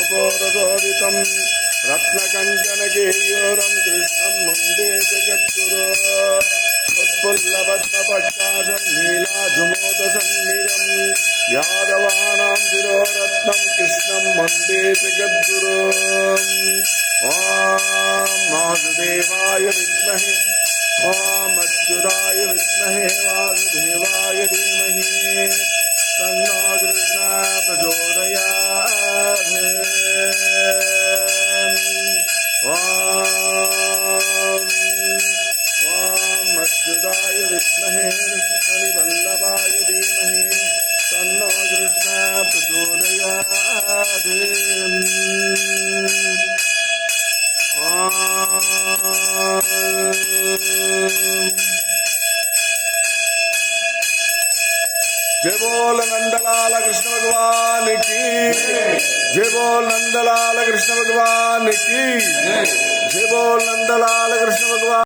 कल्पोरशोभितं रत्नकञ्चनकेयूरं कृष्णं वन्दे जगद्गुरो उत्फुल्लपद्मपट्टाशं नीलाधुमोदसन्निधं यादवानां शिरोरत्नं कृष्णं वन्दे जगद्गुरुम् ॐ वासुदेवाय विद्महे ॐ अच्युताय विद्महे वासुदेवाय धीमहि तन्नो कृष्णः प्रचोदयात् ॐ अच्युताय विद्महे कृष्णवल्लभाय धीमहि तन्नो कृष्णः प्रचोदयात् जय बोल नंदलाल कृष्ण भगवान की जय बोल नंदलाल कृष्ण भगवान की जय बोल नंदलाल कृष्ण भगवान।